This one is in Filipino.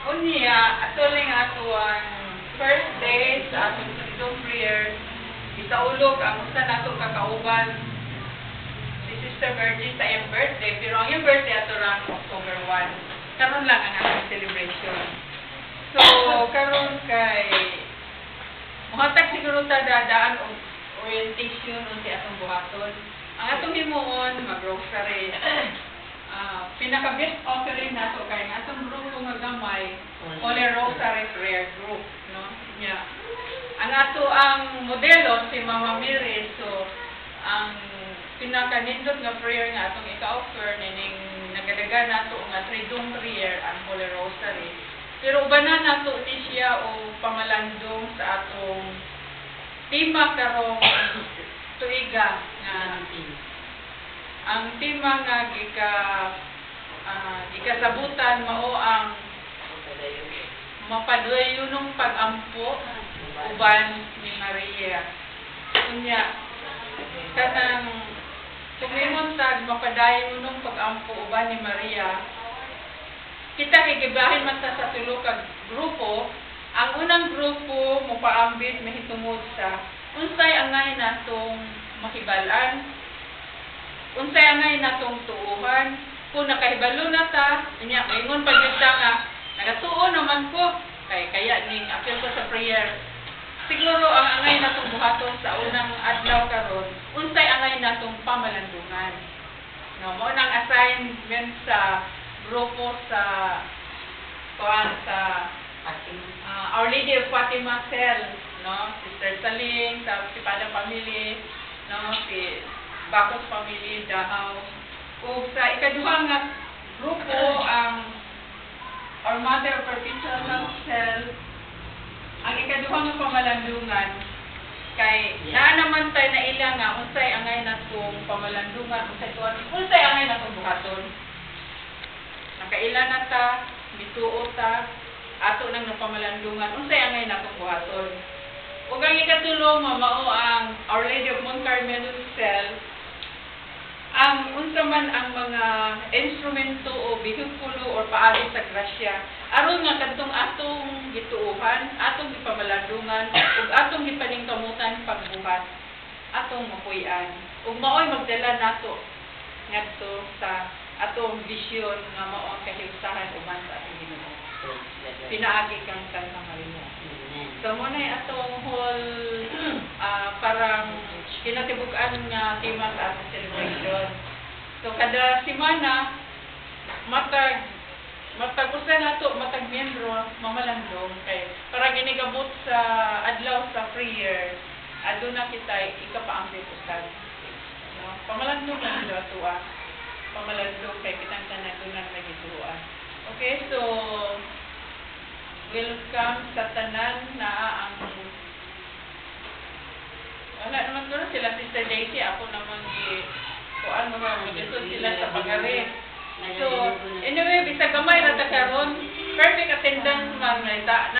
Unya, atuloy nga ato ang first day sa atong freedom prayer. Isaulog ang usa natong kakauban si Sister Virgie sa iyang birthday, pero ang iyang birthday ato lang October 1. Karon lang ang atong celebration. So, karon kay muhatag siguro ta dadaan og orientation unti atong buhaton. Ang atong himuon mag-grocery. Pinaka-best offering nato kay nga atong grupo nga gamay, Holy Rosary Prayer Group, no? Nya. Ang ato ang modelo si Mama Mary, so ang pinaka-nindot nga prayer nga atong ika-offer nining nagadagan nato nga tridong prayer ang Holy Rosary. Pero ubanan nato ni siya o pamalandong sa atong tema karong tuiga nga ang tema nga gikasabutan mao ang mapadayunong pag-ampo uban ni Maria. Kunya kanang tumingon tag mapadayunong pag-ampo uban ni Maria. Kita gigibahin man sa tulo ka grupo. Ang unang grupo mopaambit mahitungod sa unsay angay natong mahibalan, unsay angay natong tuuhan. Kung nakahibalo na ta, inya ingon pa gyud ta nga nagatuo naman ko kaya ning apil ko sa prayer. Siguro ang angay natong buhaton sa unang adlaw karon, unsay angay natong pamalandungan. No, mo nang assignment sa grupo sa Our Lady of Fatima Cell, no, Sister Saling, si Padang Family, no, si Bacos Family, Dahaw. O sa ikaduha nga grupo ang Our Mother of Perpetual Love Cell, ang ikaduha nga pamalandungan kay naa naman tayo na ilang nga unsay angay natong pamalandungan, unsay angay natong buhaton. Nakaila na ta, bituo ta, ato nang napamalandungan, unsay angay natong buhaton. Ug ang ikatulo mao ang Our Lady of Mount Carmel Cell. Ang unsa man ang mga instrumento o bihikulo or paagi sa grasya aron nga kadtong atong gituuhan, atong gipamalandungan ug atong gipaningkamutan pagbuhat, atong mapuy-an. Ug maoy magdala nato ngadto sa atong vision nga mao ang kahiusahan uban sa atong Ginoo. Pinaagi kang Santa Maria. So mo nay atong whole parang kinatibuk-an nga tema sa atong celebration. So kada semana matag usa nato matag miyembro mamalandong kay para ginigabot sa adlaw sa prayer aduna kita ikapaambit usab. No, pamalandong lang daw tuwa. Pamalandong kay kitang tanan nagituan. Okay, so welcome sa tanan na ang wala naman doon sila Sister Daisy, ako naman kuan mga magdito sila sa pagari. So, anyway, bisag gamay ra ta karon, perfect attendance man na